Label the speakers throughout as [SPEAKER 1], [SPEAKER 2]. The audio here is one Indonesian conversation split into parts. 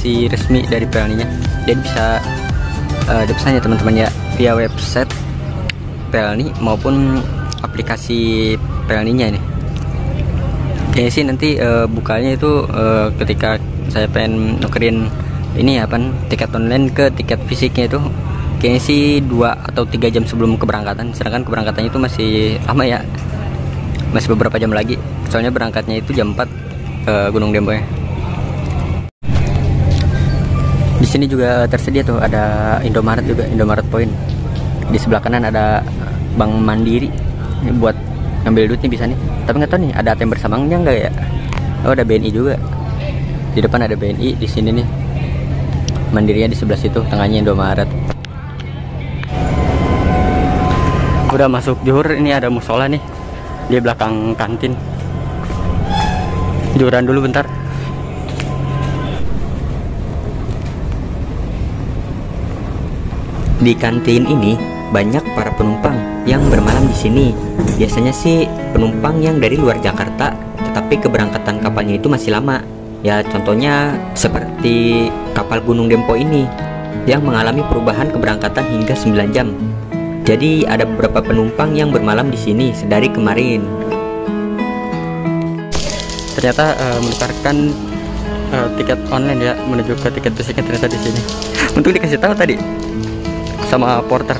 [SPEAKER 1] aplikasi resmi dari Pelninya. Jadi bisa dipesannya teman-teman ya via website Pelni maupun aplikasi Pelninya ini. Kayaknya sih nanti bukanya itu ketika saya pengen nukerin ini apa tiket online ke tiket fisiknya itu kayaknya sih 2 atau 3 jam sebelum keberangkatan. Sedangkan keberangkatannya itu masih lama ya, masih beberapa jam lagi. Soalnya berangkatnya itu jam 4 ke Gunung Dempo ya. Di sini juga tersedia tuh ada Indomaret juga, Indomaret Point. Di sebelah kanan ada Bank Mandiri. Ini buat ngambil duit nih bisa nih. Tapi nggak tahu nih ada ATM bersamanya nggak ya? Oh ada BNI juga. Di depan ada BNI, di sini nih Mandirinya di sebelah situ, tengahnya Indomaret. Udah masuk Johor, ini ada musola nih di belakang kantin. Jualan dulu bentar. Di kantin ini banyak para penumpang yang bermalam di sini. Biasanya sih penumpang yang dari luar Jakarta, tetapi keberangkatan kapalnya itu masih lama. Ya contohnya seperti kapal Gunung Dempo ini yang mengalami perubahan keberangkatan hingga 9 jam. Jadi ada beberapa penumpang yang bermalam di sini sedari kemarin. Ternyata menukarkan tiket online ya menuju ke tiket fisiknya ternyata di sini. Untuk dikasih tahu tadi sama porter.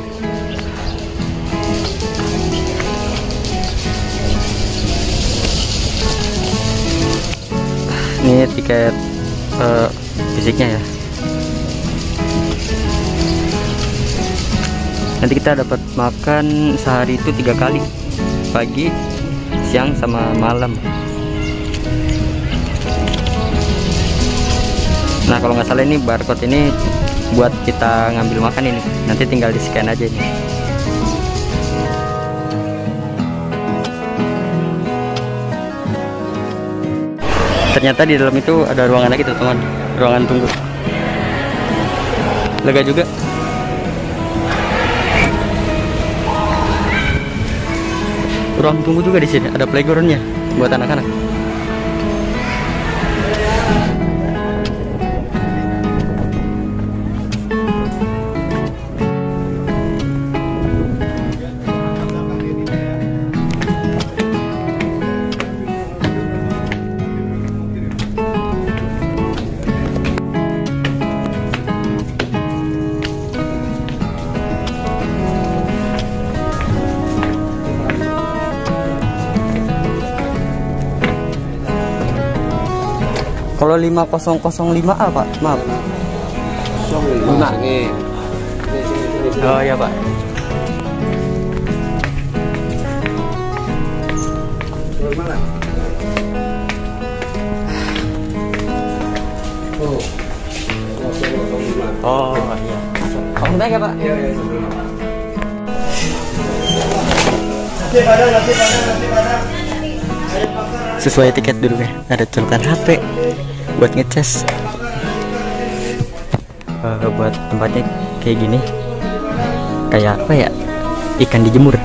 [SPEAKER 1] Ini tiket fisiknya ya. Nanti kita dapat makan sehari itu 3 kali, pagi, siang, sama malam. Nah kalau nggak salah ini barcode ini buat kita ngambil makan ini, nanti tinggal di scan aja ini. Ternyata di dalam itu ada ruangan lagi tuh teman, ruangan tunggu. Lega juga. Ruang tunggu juga di sini, ada playgroundnya buat anak-anak. Kalau 5005A Pak, maaf. 5. Oh iya Pak. Oh iya. Kamu naik ya Pak? Iya. Sesuai tiket dulu ya. Ada colokan HP buat ngecas. Buat tempatnya kayak gini, kayak apa ya, ikan dijemur.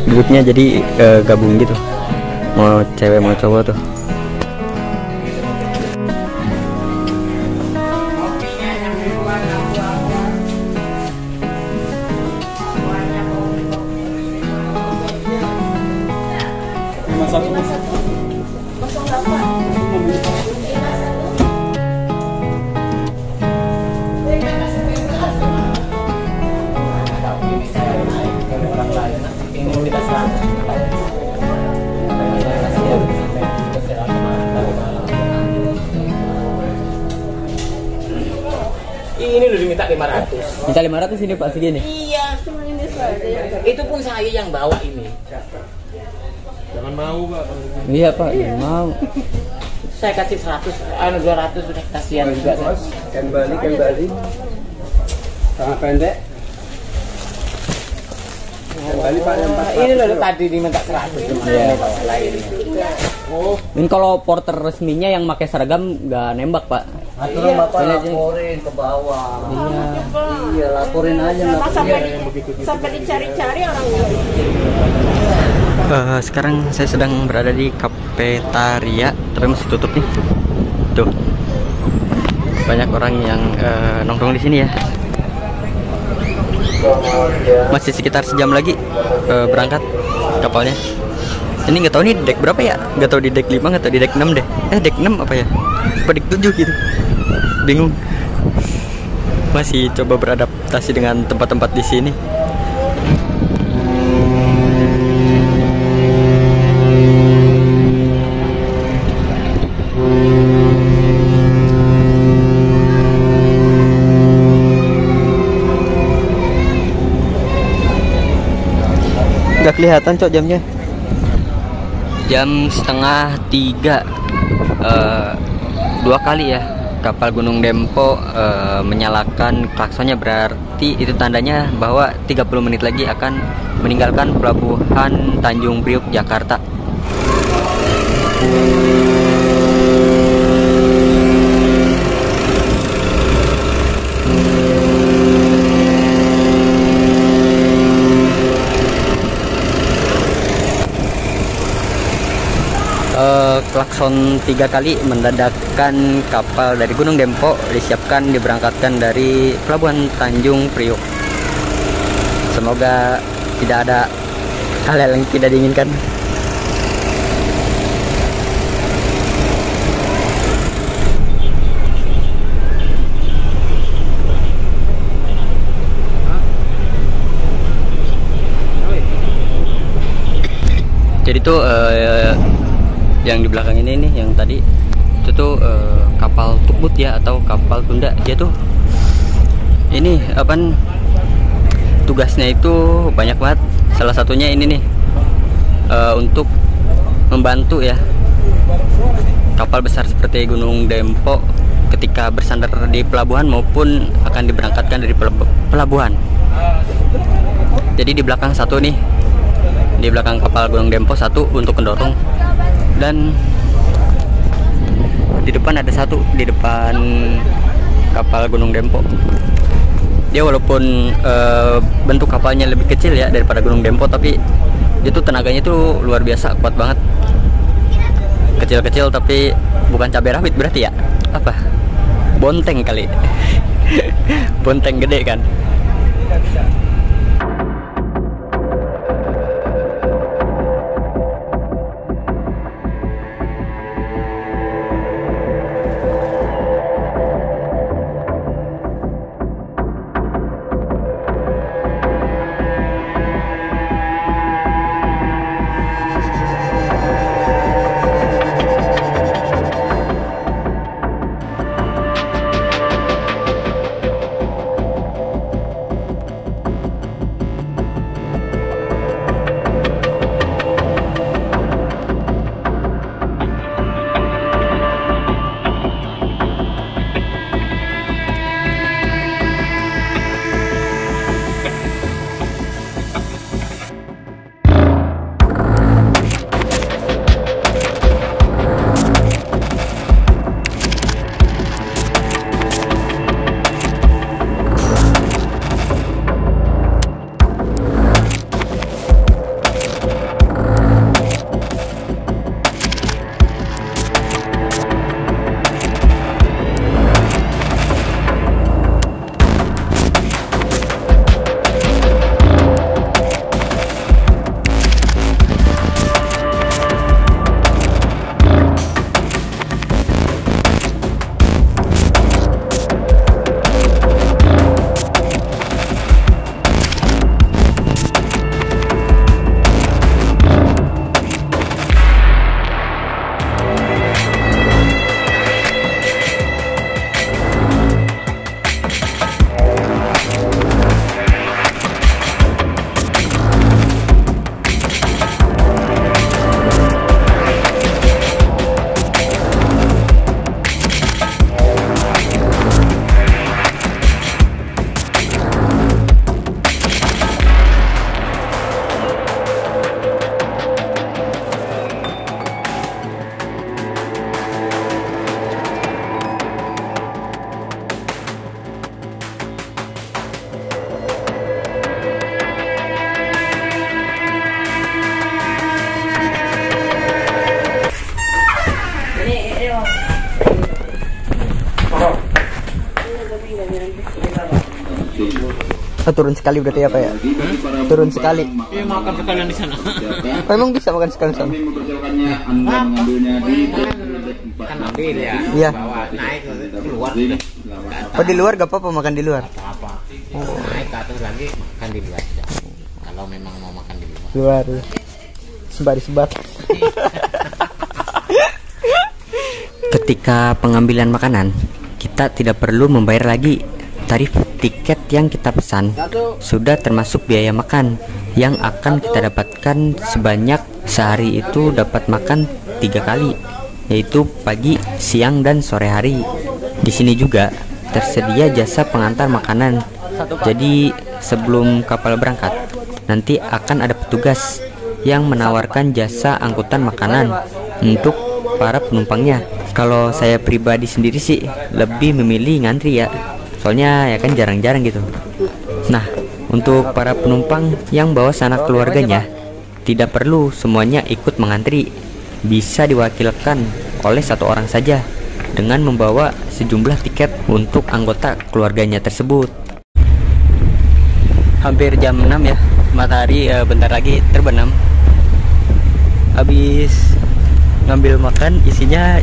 [SPEAKER 1] Duduknya jadi gabung gitu, mau cewek mau cowok tuh.
[SPEAKER 2] Ini udah diminta 500.
[SPEAKER 1] Minta 500 ini Pak segini.
[SPEAKER 2] Iya, cuma ini saja. Itu pun saya yang bawa ini.
[SPEAKER 3] Jangan mau Pak.
[SPEAKER 1] Iya Pak, jangan mau.
[SPEAKER 2] Saya kasih 100, 200 sudah kasihan juga.
[SPEAKER 3] Kembali. Sangat pendek. Kembali Pak yang 400.
[SPEAKER 2] Ini loh tadi diminta 100 cuma.
[SPEAKER 1] Iya.
[SPEAKER 2] Ini.
[SPEAKER 3] Oh,
[SPEAKER 1] Ini kalau porter resminya yang pakai seragam nggak nembak Pak.
[SPEAKER 4] Aturan Bapak laporin ke bawah. Iya, laporin aja.
[SPEAKER 5] Sampai dicari-cari orang.
[SPEAKER 1] Sekarang saya sedang berada di kafetaria, tapi masih tutup nih. Tuh. banyak orang yang nongkrong di sini ya. Masih sekitar sejam lagi berangkat kapalnya. Ini nggak tahu nih dek berapa ya? Nggak tahu di dek 5 atau di dek 6 deh. Dek 6 apa ya? Apa dek 7 gitu? Bingung. Masih coba beradaptasi dengan tempat-tempat di sini. Nggak kelihatan cok jamnya. Jam setengah 3. 2 kali ya kapal Gunung Dempo menyalakan klaksonnya, berarti itu tandanya bahwa 30 menit lagi akan meninggalkan pelabuhan Tanjung Priok, Jakarta. Klakson 3 kali mendadakkan kapal dari Gunung Dempo disiapkan diberangkatkan dari pelabuhan Tanjung Priok. Semoga tidak ada hal-hal yang tidak diinginkan. Jadi tuh yang di belakang ini nih, yang tadi itu tuh kapal tukbut ya, atau kapal tunda. Dia tuh ini apa, tugasnya itu banyak banget. Salah satunya ini nih, untuk membantu ya kapal besar seperti Gunung Dempo ketika bersandar di pelabuhan maupun akan diberangkatkan dari pelabuhan. Jadi di belakang satu nih, di belakang kapal Gunung Dempo satu untuk mendorong, dan di depan ada satu di depan kapal Gunung Dempo. Dia walaupun bentuk kapalnya lebih kecil ya daripada Gunung Dempo, tapi dia tuh tenaganya tuh luar biasa, kuat banget. Kecil-kecil tapi bukan cabai rawit berarti ya, apa, bonteng kali. Bonteng gede kan. Oh, turun sekali berarti apa ya? Turun sekali.
[SPEAKER 2] Iya, makan sekalian di sana.
[SPEAKER 1] Oh, emang bisa makan sekali sana?
[SPEAKER 2] Kan ambil ya.
[SPEAKER 1] Iya.
[SPEAKER 2] Bawa naik keluar.
[SPEAKER 1] Oh, di luar gak apa-apa makan di luar?
[SPEAKER 2] Apa? Naik ke atas lagi makan di luar. Kalau memang mau makan di luar.
[SPEAKER 1] Luar. Sebar-sebar. Ketika pengambilan makanan, kita tidak perlu membayar lagi. Tarif tiket yang kita pesan sudah termasuk biaya makan yang akan kita dapatkan sebanyak sehari itu dapat makan 3 kali, yaitu pagi, siang, dan sore hari. Di sini juga tersedia jasa pengantar makanan. Jadi sebelum kapal berangkat, nanti akan ada petugas yang menawarkan jasa angkutan makanan untuk para penumpangnya. Kalau saya pribadi sendiri sih lebih memilih ngantri ya, soalnya ya kan jarang-jarang gitu. Nah, untuk para penumpang yang bawa sanak keluarganya, tidak perlu semuanya ikut mengantri. Bisa diwakilkan oleh 1 orang saja dengan membawa sejumlah tiket untuk anggota keluarganya tersebut. Hampir jam 6 ya, matahari bentar lagi terbenam. Habis ngambil makan, isinya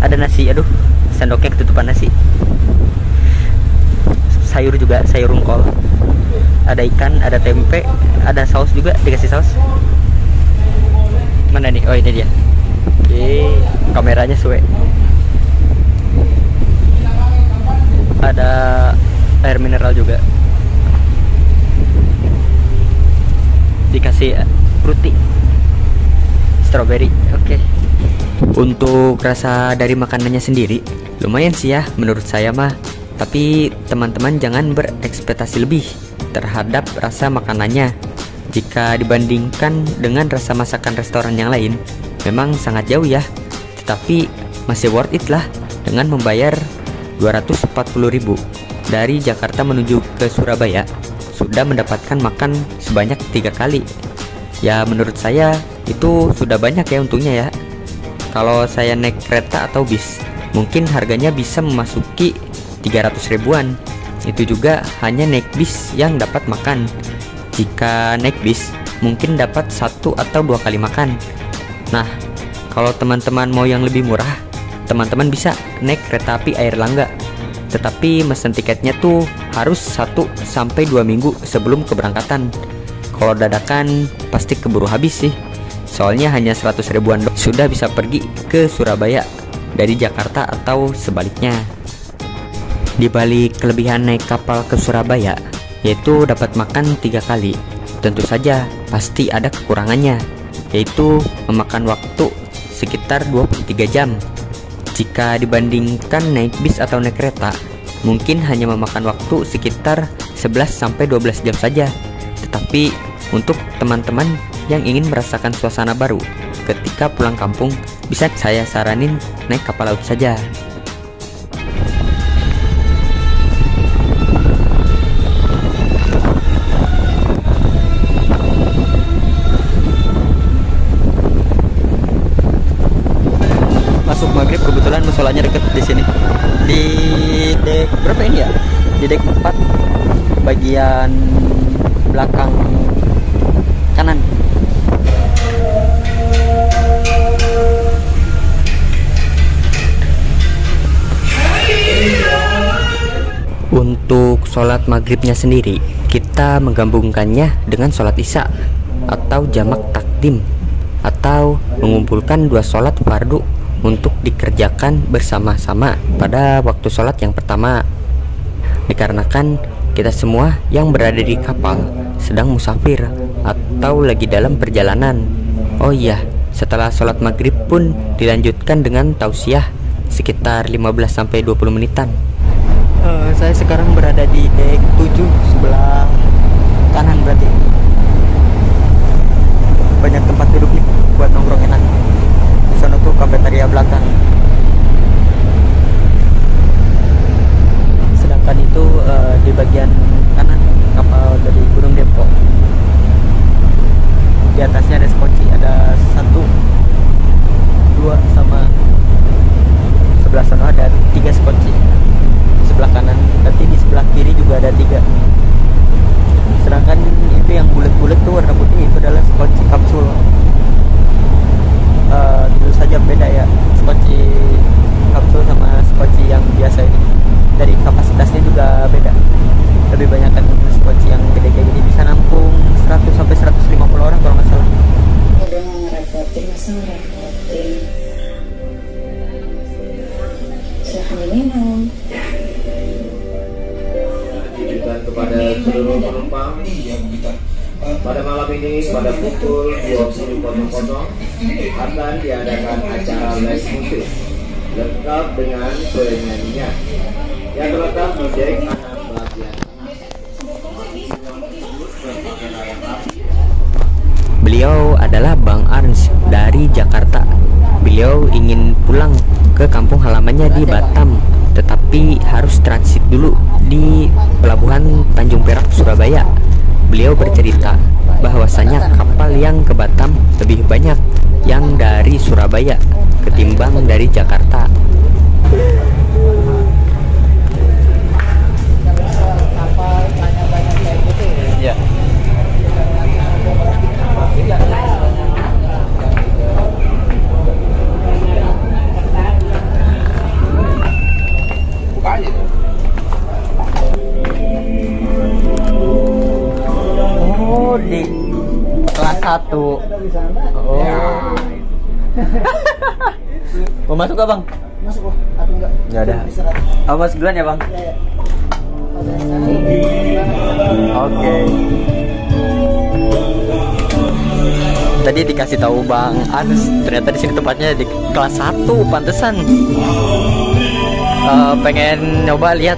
[SPEAKER 1] ada nasi, aduh sendoknya ketutupan nasi. Sayur juga, sayur rungkol, ada ikan, ada tempe, ada saus juga, dikasih saus. Mana nih? Oh, ini dia. Oke, kameranya suwe. Ada air mineral juga, dikasih fruity strawberry. Oke. Untuk rasa dari makanannya sendiri lumayan sih ya menurut saya mah. Tapi teman-teman jangan berekspektasi lebih terhadap rasa makanannya. Jika dibandingkan dengan rasa masakan restoran yang lain, memang sangat jauh ya. Tetapi masih worth it lah dengan membayar 240.000 dari Jakarta menuju ke Surabaya. Sudah mendapatkan makan sebanyak 3 kali. Ya menurut saya itu sudah banyak ya untungnya ya. Kalau saya naik kereta atau bis, mungkin harganya bisa memasuki 300 ribuan. Itu juga hanya naik bis yang dapat makan. Jika naik bis, mungkin dapat 1 atau 2 kali makan. Nah, kalau teman-teman mau yang lebih murah, teman-teman bisa naik kereta api Airlangga. Tetapi mesen tiketnya tuh harus 1-2 minggu sebelum keberangkatan. Kalau dadakan pasti keburu habis sih. Soalnya hanya 100 ribuan sudah bisa pergi ke Surabaya dari Jakarta atau sebaliknya. Di balik kelebihan naik kapal ke Surabaya, yaitu dapat makan 3 kali, tentu saja pasti ada kekurangannya, yaitu memakan waktu sekitar 23 jam. Jika dibandingkan naik bis atau naik kereta, mungkin hanya memakan waktu sekitar 11-12 jam saja. Tetapi untuk teman-teman yang ingin merasakan suasana baru ketika pulang kampung, bisa saya saranin naik kapal laut saja. Masuk maghrib, kebetulan musolanya deket di sini. Di dek berapa ini ya? Di dek 4, bagian belakang kanan. Untuk sholat maghribnya sendiri, kita menggabungkannya dengan sholat isya atau jamak takdim, atau mengumpulkan 2 sholat fardu untuk dikerjakan bersama-sama pada waktu sholat yang pertama. Dikarenakan kita semua yang berada di kapal sedang musafir atau lagi dalam perjalanan. Oh iya, setelah sholat maghrib pun dilanjutkan dengan tausiah sekitar 15-20 menitan. Saya sekarang berada di dek 7 sebelah kanan berarti. Banyak tempat duduk nih buat nongkrong enak. Di sana tuh kafetaria belakang. Sedangkan itu di bagian kanan kapal dari Gunung Depok. Di atasnya ada skoci, ada 1, 2 sama sebelah sana ada 3 skoci di sebelah kanan, nanti di sebelah kiri juga ada 3. Sedangkan itu yang bulat-bulat tuh warna putih itu adalah skoci kapsul. Tentu saja beda ya skoci kapsul sama skoci yang biasa ini. Dari kapasitasnya juga beda. Lebih banyak kan skoci yang gede kayak gini bisa nampung 100 sampai 150 orang kalau nggak salah.
[SPEAKER 6] Udah nggak ngerepotin, masa ngerepotin? Silahkan diminum.
[SPEAKER 2] Ditujukan kepada seluruh penumpang pada malam ini pada pukul 20.00 akan diadakan acara live musik lengkap dengan penyanyian yang terletak di dek kanan bagian tengah.
[SPEAKER 1] Beliau adalah Bang Arns dari Jakarta. Beliau ingin pulang ke kampung halamannya di Batam, tetapi harus transit dulu di Pelabuhan Tanjung Perak, Surabaya. Beliau bercerita bahwasanya kapal yang ke Batam lebih banyak yang dari Surabaya ketimbang dari Jakarta. Ya. Oh, di kelas 1. Oh. Mau masuk gak, Bang?
[SPEAKER 4] Masuk kok, atau enggak?
[SPEAKER 1] Ya udah. Oh, masuk duluan ya, Bang? Oke. Tadi dikasih tahu Bang Ans, ternyata di sini tempatnya di kelas 1, pantesan. Pengen nyoba lihat.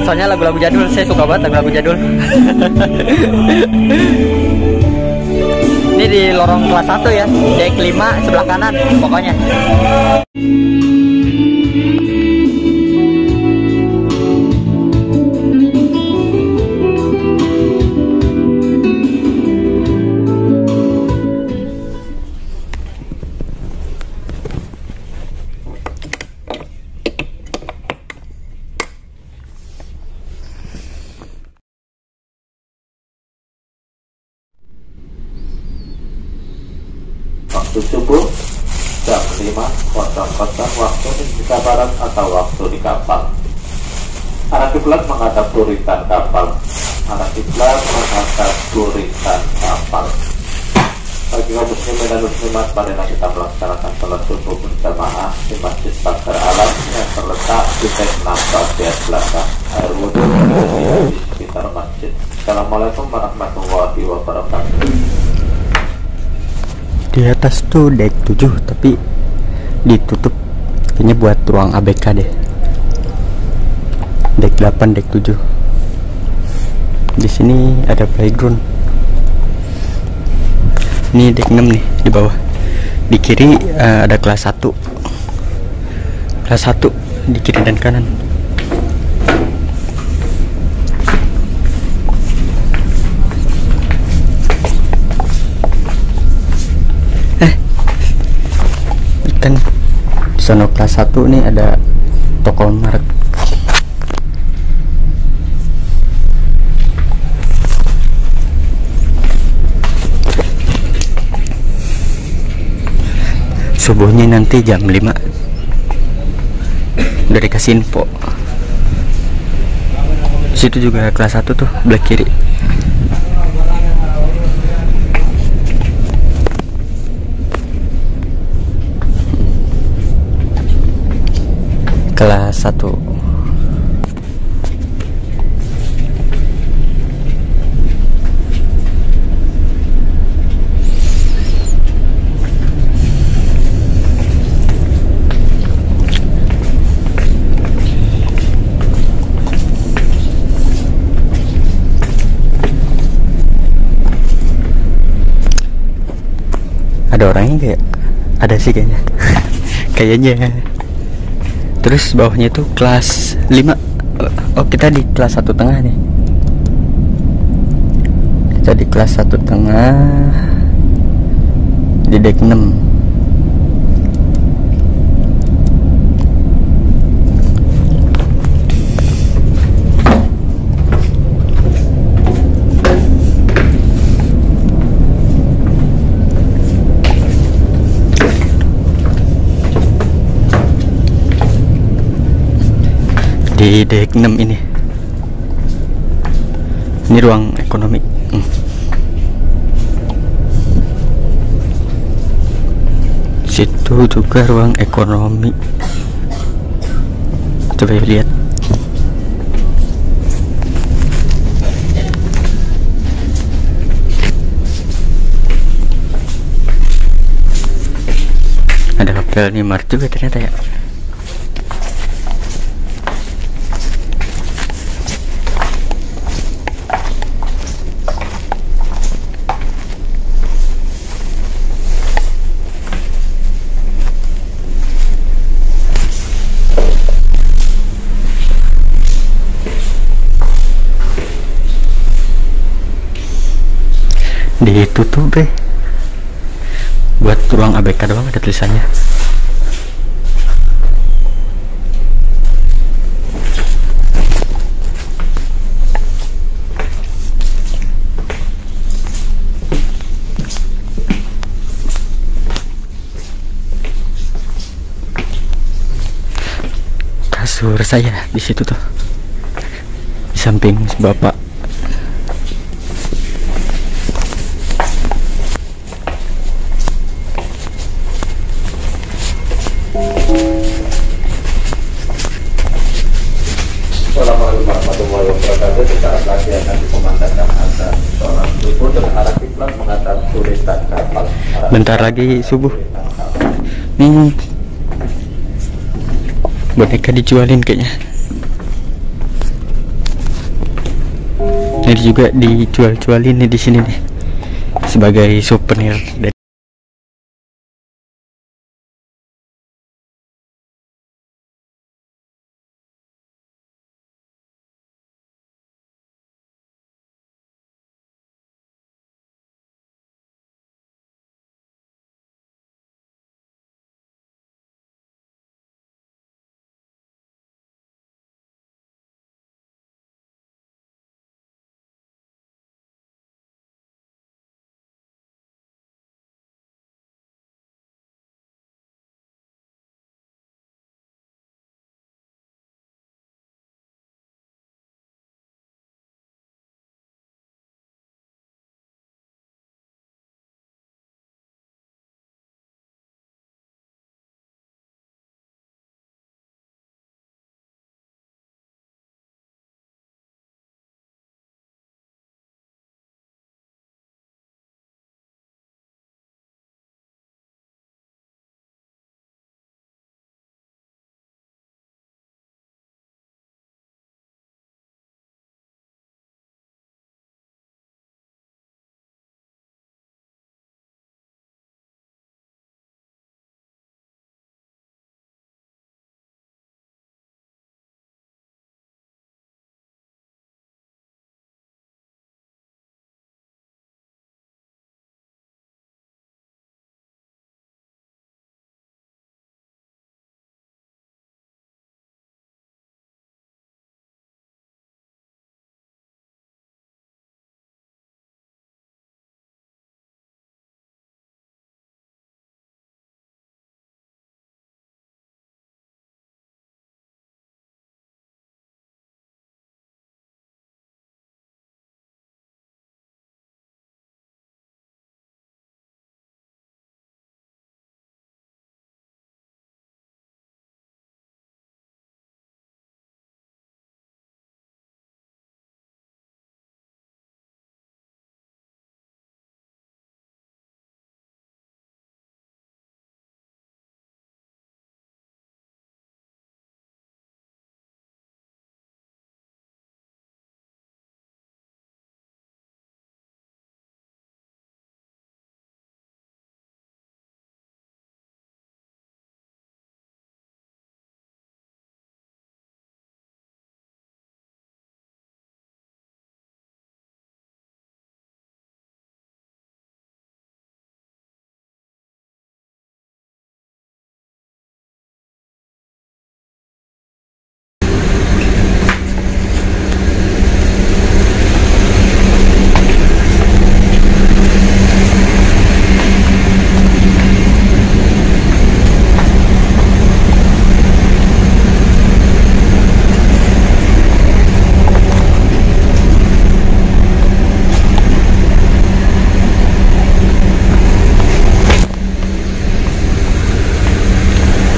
[SPEAKER 1] Soalnya lagu-lagu jadul, saya suka banget lagu-lagu jadul. Ini di lorong kelas 1 ya, dek 5 sebelah kanan pokoknya.
[SPEAKER 2] Waktu subuh jam 5.00 waktu Indonesia Barat atau waktu di kapal. Arah kiblat menghadap buritan kapal. Arah kiblat menghadap buritan kapal. Bagi kaum muslimin dan muslimat, marilah kita melaksanakan salat subuh berjamaah di Masjid Pagar Alam yang terletak di dek 6 bagian belakang air wudhu di sekitar masjid. Assalamualaikum warahmatullahi wabarakatuh.
[SPEAKER 1] Di atas tuh dek 7 tapi ditutup, kayaknya buat ruang ABK deh. Dek 8, dek 7. Di sini ada playground. Ini dek 6 nih di bawah. Di kiri ada kelas 1. Kelas 1 di kiri dan kanan. Kan di sono kelas 1 nih ada toko Mart. Subuhnya nanti jam 5. Udah dikasih info. Situ juga kelas 1 tuh belah kiri. Kelas 1. Ada orangnya kayak? Ada sih kayaknya. Kayaknya. Terus bawahnya itu kelas 5. Oh, kita di kelas 1,5 nih. Kita di kelas 1,5 di dek 6. di dek 6 ini. Ini ruang ekonomi. Situ juga ruang ekonomi. Coba lihat. Ada kapel Mart juga ternyata ya. Ditutup deh, buat ruang ABK doang ada tulisannya. Kasur saya di situ tuh, di samping bapak.
[SPEAKER 2] Assalamualaikum warahmatullahi wabarakatuh. Sesaat lagi akan dikumandangkan azan sholat subuh dengan arah kiblat menghadap turitan kapal.
[SPEAKER 1] Bentar lagi subuh. Nih boneka dijualin kayaknya. Ini juga dijual-jualin nih di sini nih sebagai souvenir dari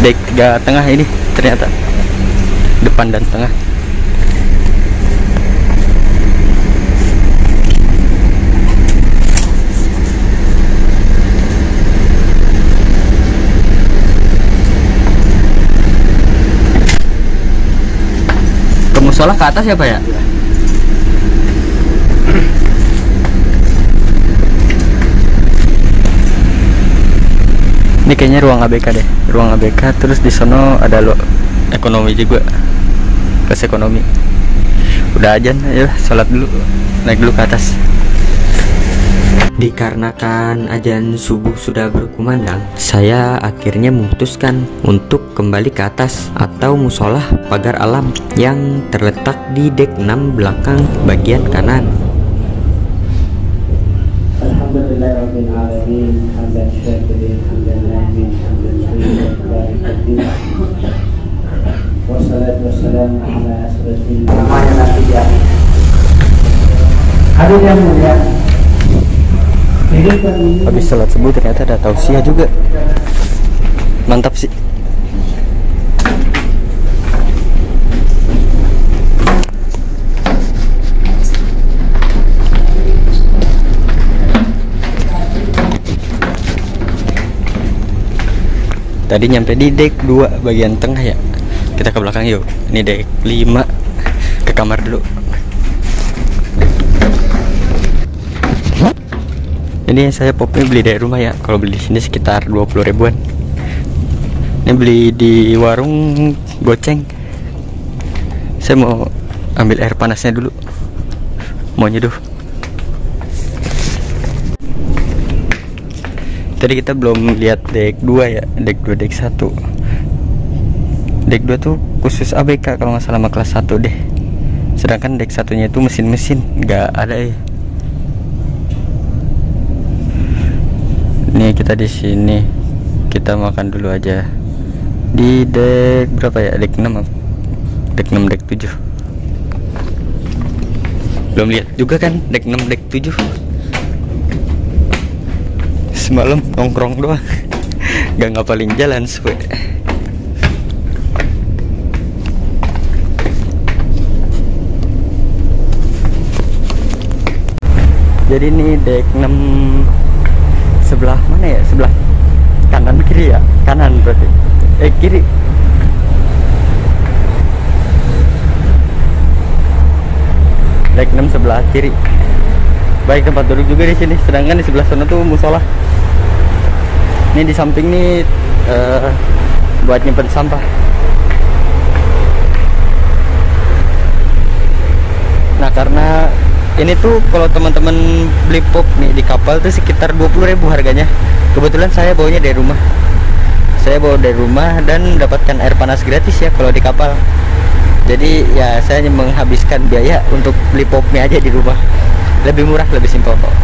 [SPEAKER 1] Dek 3 tengah ini ternyata, depan dan tengah. Ke musola ke atas ya Pak ya? Ini kayaknya ruang ABK deh, ruang ABK. Terus di sono ada lo ekonomi juga, kelas ekonomi. Udah ajan, ya sholat dulu, naik dulu ke atas. Dikarenakan azan subuh sudah berkumandang, saya akhirnya memutuskan untuk kembali ke atas atau musolah pagar alam yang terletak di dek 6 belakang bagian kanan.
[SPEAKER 7] Alhamdulillahirrahmanirrahim. Hamdan syakirin, hamdan na'imin, hamdan tayyiban barakatin. Wassalatu wassalamu ala asrafil namanya nanti ya. Hadir yang mulia.
[SPEAKER 1] Habis sholat subuh ternyata ada tausiah juga. Mantap sih. Tadi nyampe di dek 2 bagian tengah ya. Kita ke belakang yuk. Ini dek 5. Ke kamar dulu. Ini saya popnya beli dari rumah ya. Kalau beli di sini sekitar 20 ribuan. Ini beli di warung goceng. Saya mau ambil air panasnya dulu. Mau nyeduh. Tadi kita belum lihat dek 2 ya, dek 2, dek 1. Dek 2 tuh khusus ABK kalau nggak salah sama kelas 1 deh. Sedangkan dek 1-nya itu mesin-mesin, nggak ada ya. Nih kita di sini, kita makan dulu aja. Di dek berapa ya? Dek 6 apa? Dek 6, dek 7. Belum lihat juga kan dek 6, dek 7. Semalam nongkrong doang, gak ngapalin jalan suwe. Jadi ini dek 6 sebelah mana ya? Sebelah kanan kiri ya? Kanan berarti. Kiri. Dek 6 sebelah kiri. Baik, tempat duduk juga di sini. Sedangkan di sebelah sana tuh musola. Ini di samping nih buat nyimpen sampah. Nah, karena ini tuh kalau teman-teman beli pop nih di kapal tuh sekitar 20 ribu harganya. Kebetulan saya bawanya dari rumah. Saya bawa dari rumah dan mendapatkan air panas gratis ya kalau di kapal. Jadi ya saya hanya menghabiskan biaya untuk beli popnya aja di rumah. Lebih murah, lebih simpel kok.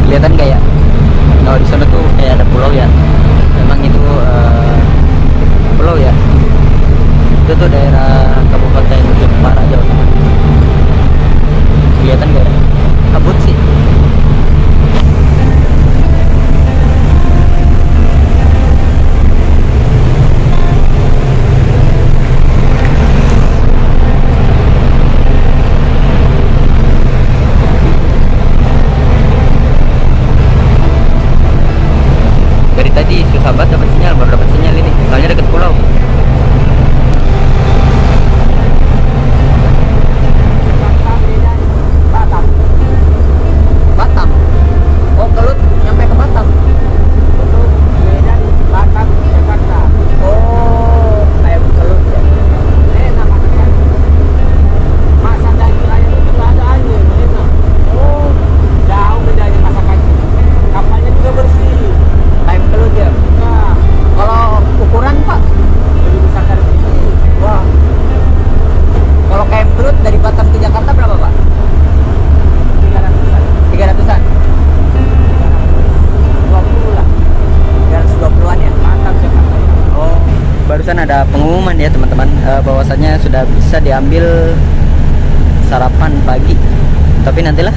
[SPEAKER 1] Kelihatan gak ya? Kalau di sana tuh kayak ada pulau ya. Memang itu pulau ya. Itu tuh daerah Kabupaten Jepara, Jawa Tengah. Kelihatan gak ya? Kabut sih. Dari tadi susah banget dapat sinyal, baru dapat sinyal ini. Soalnya deket pulau. Batam. Oh, Kelut nyampe ke Batam.
[SPEAKER 4] Batam, Jakarta.
[SPEAKER 1] Oh, kayak Kelut ya.
[SPEAKER 4] Masa dari wilayah itu juga ada angin, enak. Oh, jauh bedanya masakannya. Kapalnya juga bersih.
[SPEAKER 1] Kayak Kelut ya.
[SPEAKER 4] Nah,
[SPEAKER 1] barusan ada pengumuman ya teman-teman, bahwasannya sudah bisa diambil sarapan pagi. Tapi nantilah,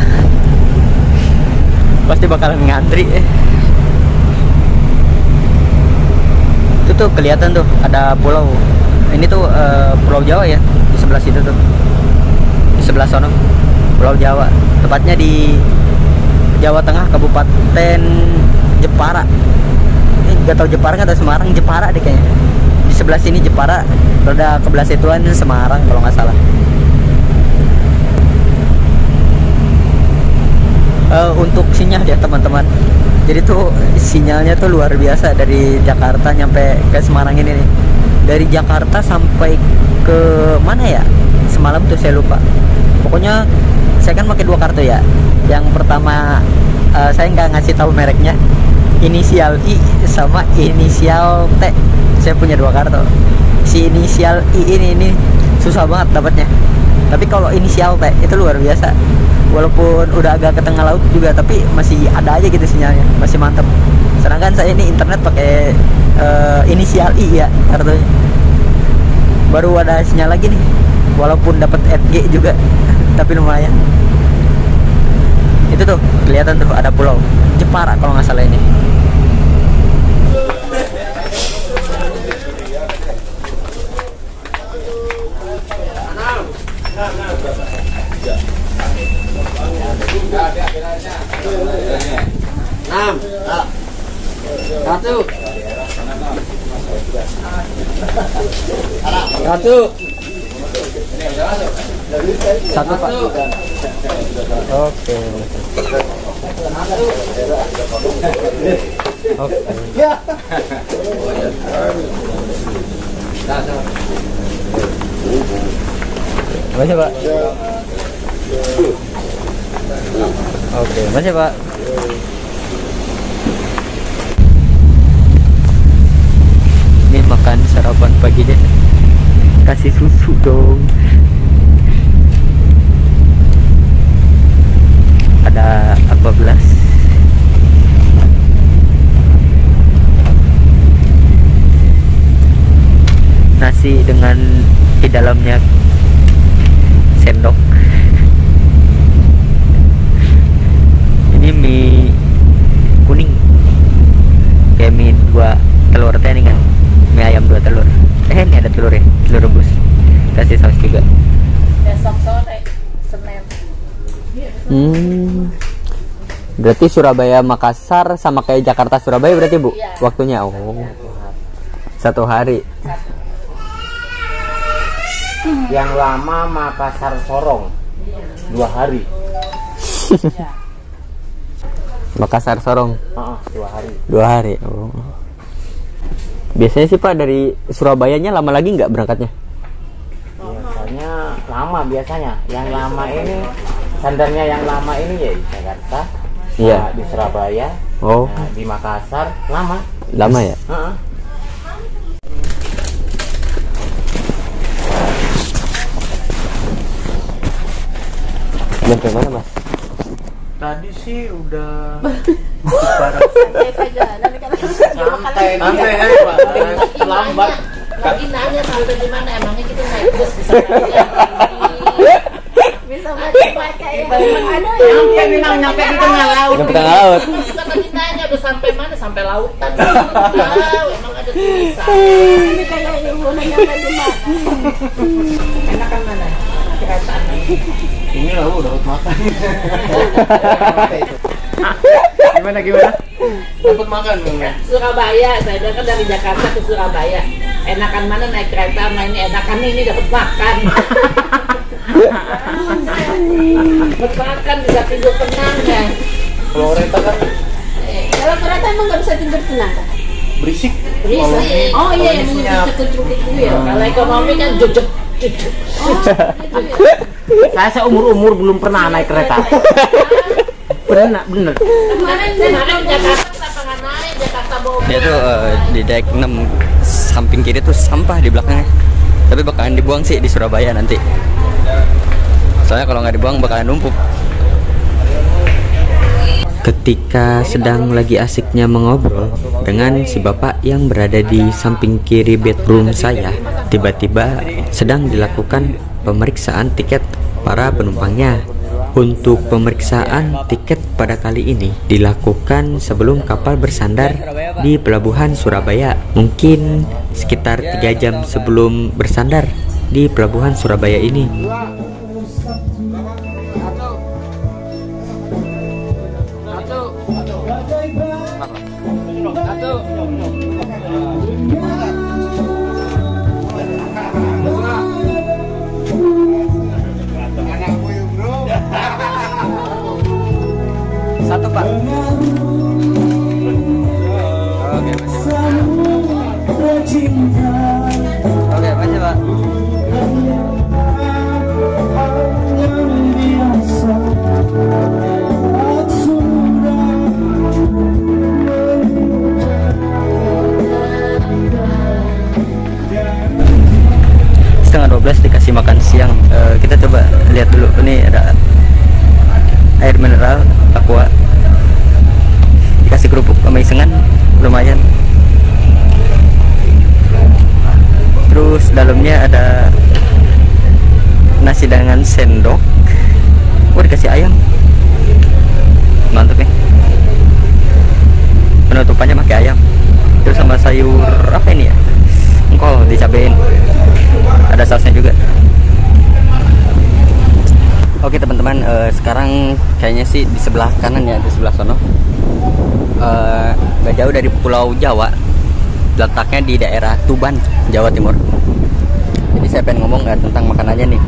[SPEAKER 1] pasti bakalan ngantri. Itu tuh kelihatan tuh ada pulau. Ini tuh Pulau Jawa ya, di sebelah situ tuh, di sebelah sono Pulau Jawa, tepatnya di Jawa Tengah, Kabupaten Jepara. Ini nggak tahu Jepara nggak tahu Semarang, Jepara deh kayaknya. Di sebelah sini Jepara, rada ke belah situan Semarang kalau nggak salah. Untuk sinyal ya teman-teman, jadi tuh sinyalnya tuh luar biasa dari Jakarta nyampe ke Semarang ini nih. Dari Jakarta sampai ke mana ya, semalam tuh saya lupa. Pokoknya saya kan pakai 2 kartu ya. Yang pertama saya nggak ngasih tahu mereknya, inisial I sama inisial T. Saya punya 2 kartu. Si inisial I ini susah banget dapatnya. Tapi kalau inisial T itu luar biasa. Walaupun udah agak ke tengah laut juga, tapi masih ada aja gitu sinyalnya, masih mantap. Sedangkan saya ini internet pakai inisial I ya kartunya. Baru ada sinyal lagi nih, walaupun dapat 4G juga, tapi lumayan. Itu tuh kelihatan tuh ada pulau Jepara kalau nggak salah ini. Satu Pak. Oke. Makasih Pak. Oke, makasih Pak. Ini makan sarapan pagi deh. Kasih susu dong. Ada aquablas. Nasi dengan di dalamnya sendok. Ini mie kuning, kayak mie 2 telur teh nih kan, mie ayam 2 telur. Ini ada telur ya, telur rebus, kasih saus juga.
[SPEAKER 5] Besok sore Senin.
[SPEAKER 1] Berarti Surabaya Makassar sama kayak Jakarta Surabaya berarti Bu?
[SPEAKER 5] Iya.
[SPEAKER 1] Waktunya? Oh, 1 hari.
[SPEAKER 4] Yang lama Makassar Sorong 2 hari.
[SPEAKER 1] Makassar Sorong
[SPEAKER 4] 2 hari.
[SPEAKER 1] 2 hari. Oh. Biasanya sih Pak dari Surabayanya lama lagi nggak berangkatnya?
[SPEAKER 4] Biasanya lama biasanya. Yang lama ini sandarnya yang lama ini ya di Jakarta.
[SPEAKER 1] Iya.
[SPEAKER 4] Nah, di Surabaya.
[SPEAKER 1] Oh.
[SPEAKER 4] Nah, di Makassar lama.
[SPEAKER 1] Lama ya? Sampai mana Mas?
[SPEAKER 4] Tadi sih udah
[SPEAKER 5] Santai saja. Nanti kan
[SPEAKER 4] santai Pak. Terlambat.
[SPEAKER 5] lagi nanya sampai di mana, emangnya kita naik bus bisa nanya. Bisa baca ya.
[SPEAKER 4] Nyampe di tengah laut.
[SPEAKER 1] Nyampe tengah laut.
[SPEAKER 5] Suka tadi nanya udah sampai mana, sampai lautan. Tahu emang ada tulisan. Ini kayak ibu nanya sampai di mana. Enakan mana? Kereta.
[SPEAKER 4] Ini lah udah makan. Gimana? Dapat makan ya?
[SPEAKER 5] Surabaya, saya dengar dari Jakarta ke Surabaya. Enakan mana naik kereta sama ini? Enakan ini dapat makan. Dapat makan bisa tidur tenang ya.
[SPEAKER 4] Kalau kereta kan
[SPEAKER 5] Kalau kereta emang nggak bisa tidur tenang kan?
[SPEAKER 4] berisik.
[SPEAKER 5] Berisik. Oh iya, yang cukup itu ya. Kalau ekonomi kan jujur.
[SPEAKER 4] Saya seumur-umur belum pernah naik kereta. Bener.
[SPEAKER 5] Kemarin Jakarta kenapa nggak naik? Jakarta Bogor.
[SPEAKER 1] Dia tuh di dek 6 samping kiri tuh sampah di belakangnya. Tapi bakalan dibuang sih di Surabaya nanti. Soalnya kalau nggak dibuang bakalan numpuk. Ketika sedang lagi asiknya mengobrol dengan si bapak yang berada di samping kiri bedroom saya, tiba-tiba sedang dilakukan pemeriksaan tiket para penumpangnya. Untuk pemeriksaan tiket pada kali ini dilakukan sebelum kapal bersandar di pelabuhan Surabaya. Mungkin sekitar 3 jam sebelum bersandar di pelabuhan Surabaya ini. Satu Pak. Oke, makasih Pak. Setengah 12 dikasih makan siang. Kita coba lihat dulu. Ini ada air mineral aqua, dikasih kerupuk sama isengan, lumayan. Terus dalamnya ada nasi dengan sendok. Dikasih ayam, mantap nih. Penutupannya pakai ayam. Terus sama sayur apa ini ya, engkol dicabein, ada sausnya juga. Oke teman-teman, sekarang kayaknya sih di sebelah kanan ya, di sebelah sono, gak jauh dari Pulau Jawa, letaknya di daerah Tuban, Jawa Timur. Jadi saya pengen ngomong tentang makanannya nih.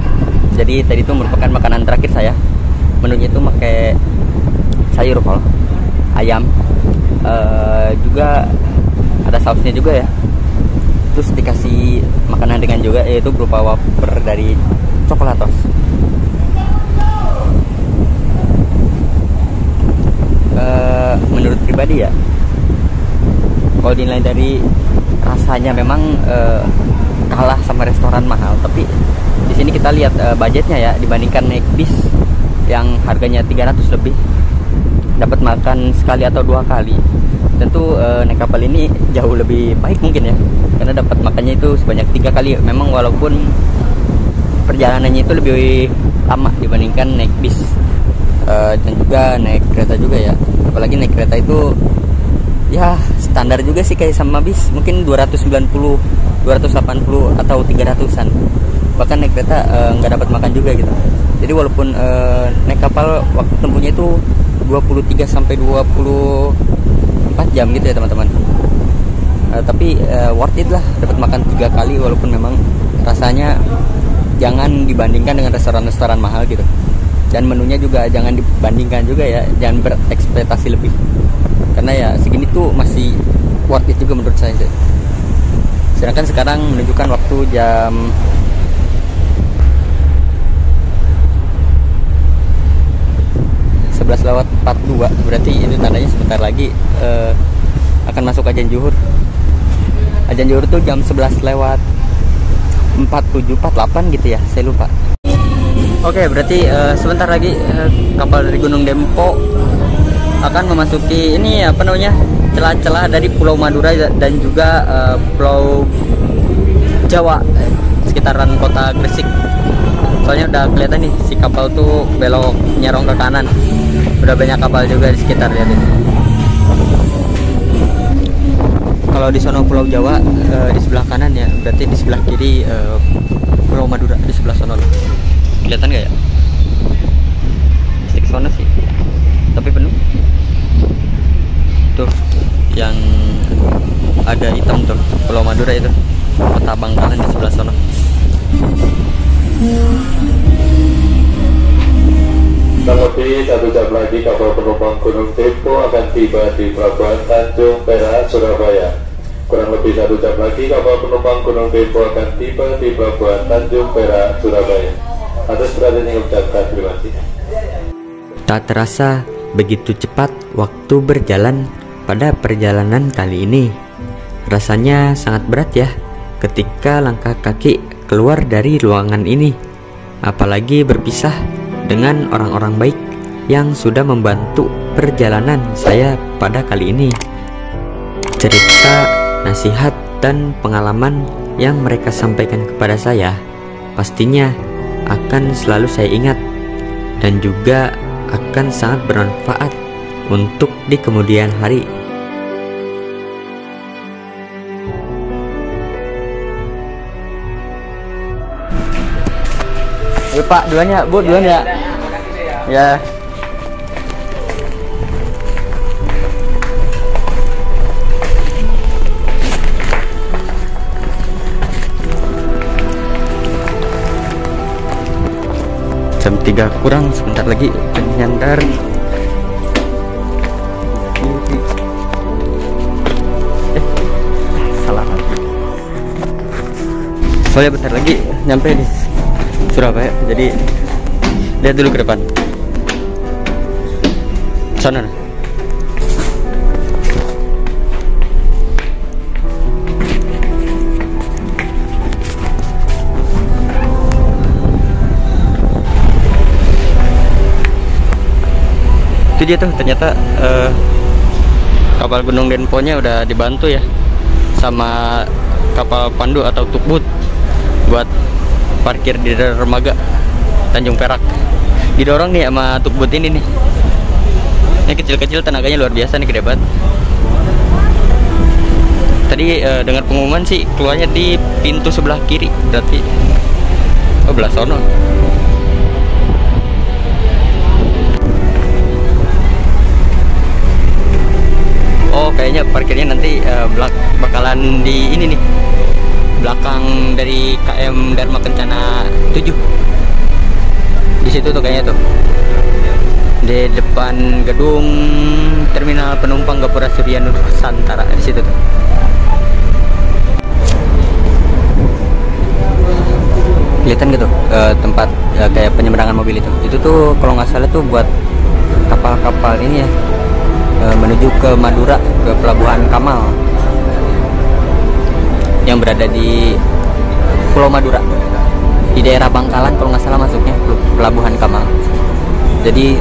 [SPEAKER 1] Jadi tadi itu merupakan makanan terakhir saya. Menunya itu pakai sayur kol, ayam, juga ada sausnya juga ya. Terus dikasih makanan dengan juga, yaitu berupa wafer dari Coklatos. Menurut pribadi ya, kalau dinilai dari rasanya memang kalah sama restoran mahal. Tapi di sini kita lihat budgetnya ya, dibandingkan naik bis yang harganya 300 lebih, dapat makan sekali atau 2 kali. Tentu naik kapal ini jauh lebih baik mungkin ya, karena dapat makannya itu sebanyak 3 kali. Memang walaupun perjalanannya itu lebih lama dibandingkan naik bis dan juga naik kereta juga ya. Apalagi naik kereta itu ya standar juga sih kayak sama bis, mungkin 290, 280 atau 300-an. Bahkan naik kereta nggak dapat makan juga gitu. Jadi walaupun naik kapal waktu tempuhnya itu 23 sampai 24 jam gitu ya teman-teman, tapi worth it lah, dapat makan 3 kali. Walaupun memang rasanya jangan dibandingkan dengan restoran-restoran mahal gitu, dan menunya juga jangan dibandingkan juga ya, jangan berekspektasi lebih, karena ya segini tuh masih worth it juga menurut saya. Sedangkan sekarang menunjukkan waktu jam 11:42, berarti itu tandanya sebentar lagi akan masuk azan zuhur. Azan zuhur tuh jam 11:47-48 gitu ya, saya lupa. Oke, berarti sebentar lagi kapal dari Gunung Dempo akan memasuki ini apa namanya, celah-celah dari Pulau Madura dan juga Pulau Jawa sekitaran kota Gresik. Soalnya udah kelihatan nih si kapal tuh belok nyerong ke kanan. Udah banyak kapal juga di sekitar, lihat ini. Kalau di sono Pulau Jawa di sebelah kanan ya, berarti di sebelah kiri Pulau Madura di sebelah sono. Kelihatan gak ya? Di sono sih, tapi penuh. Tuh, yang agak hitam tuh Pulau Madura itu, kota Bangkalan di sebelah sono.
[SPEAKER 2] Kurang lebih 1 jam lagi kapal penumpang Gunung Dempo akan tiba di Pelabuhan Tanjung Perak, Surabaya. Kurang lebih 1 jam lagi kapal penumpang Gunung Dempo akan tiba di Pelabuhan Tanjung Perak, Surabaya. Atas perhatiannya ucapkan terima kasih.
[SPEAKER 1] Tak terasa begitu cepat waktu berjalan pada perjalanan kali ini. Rasanya sangat berat ya ketika langkah kaki keluar dari ruangan ini. Apalagi berpisah dengan orang-orang baik yang sudah membantu perjalanan saya pada kali ini. Cerita, nasihat, dan pengalaman yang mereka sampaikan kepada saya pastinya akan selalu saya ingat dan juga akan sangat bermanfaat untuk di kemudian hari. Ya Pak, duluan ya, Bu, duluan ya. Ya. Jam 3 kurang, sebentar lagi nyandar. Salah. Soalnya bentar lagi nyampe di Surabaya, jadi lihat dulu ke depan. Sana. Itu dia tuh, ternyata kapal Gunung Denpo-nya udah dibantu ya sama kapal pandu atau tukbut buat parkir di dermaga Tanjung Perak. Didorong nih sama tukbut ini nih. Ini kecil-kecil, tenaganya luar biasa nih, gede banget. Tadi dengar pengumuman sih keluarnya di pintu sebelah kiri, berarti belah sono. Oh, kayaknya parkirnya nanti bakalan di ini nih, belakang dari KM Dharma Kencana 7. Di situ tuh kayaknya tuh. Di depan gedung terminal penumpang Gapura Surya Nusantara, di situ tuh. Kelihatan gitu tempat kayak penyeberangan mobil itu. Itu tuh kalau nggak salah tuh buat kapal-kapal ini ya, menuju ke Madura, ke Pelabuhan Kamal yang berada di Pulau Madura, di daerah Bangkalan kalau nggak salah masuknya Pelabuhan Kamal. Jadi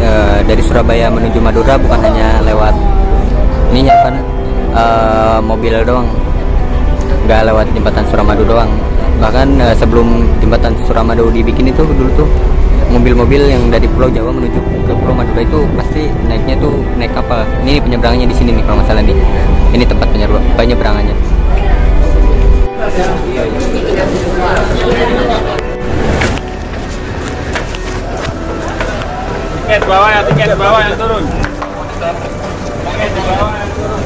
[SPEAKER 1] dari Surabaya menuju Madura bukan hanya lewat ini apa mobil doang, nggak lewat jembatan Suramadu doang. Bahkan sebelum jembatan Suramadu dibikin itu dulu tuh mobil-mobil yang dari Pulau Jawa menuju ke Pulau Madura itu pasti naiknya tuh naik kapal. Ini penyeberangannya di sini nih kalau nggak salah nih. Ini tempat penyeberangannya.
[SPEAKER 3] Tiket bawah ya, tiket bawah yang turun. Tiket di bawah yang turun.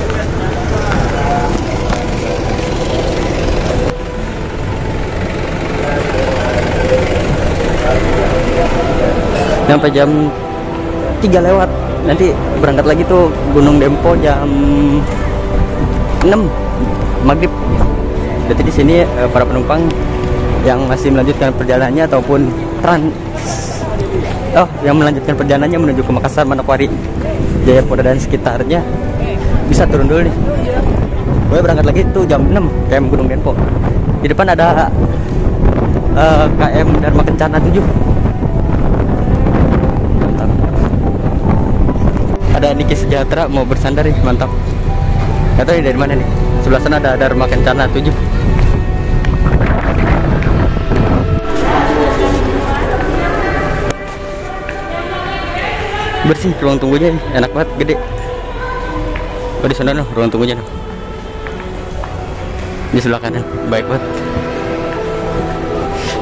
[SPEAKER 1] Sampai jam 3 lewat. Nanti berangkat lagi tuh Gunung Dempo jam 6 maghrib. Berarti di sini para penumpang yang masih melanjutkan perjalanannya ataupun yang melanjutkan perjalanannya menuju ke Makassar, Manokwari, Jayapura dan sekitarnya bisa turun dulu nih. Gue berangkat lagi tuh jam 6 KM Gunung Dempo. Di depan ada KM Dharma Kencana 7. Mantap. Ada Niki Sejahtera mau bersandar nih, mantap. Gak tahu dari mana nih. Sebelah sana ada Dharma Kencana 7. Bersih ruang tunggunya nih, enak banget, gede. Oh, di sana noh, ruang tunggunya noh. Di sebelah kanan, baik banget.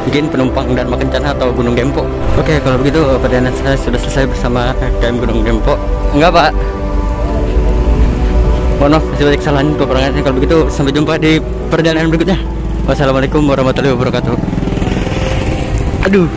[SPEAKER 1] Mungkin penumpang Dharma Kencana atau Gunung Dempo. Oke, kalau begitu perjalanan saya sudah selesai bersama KM Gunung Dempo. Enggak, Pak. Mohon maaf, masih banyak kesalahan kekurangannya. Kalau begitu, sampai jumpa di perjalanan berikutnya. Wassalamualaikum warahmatullahi wabarakatuh. Aduh.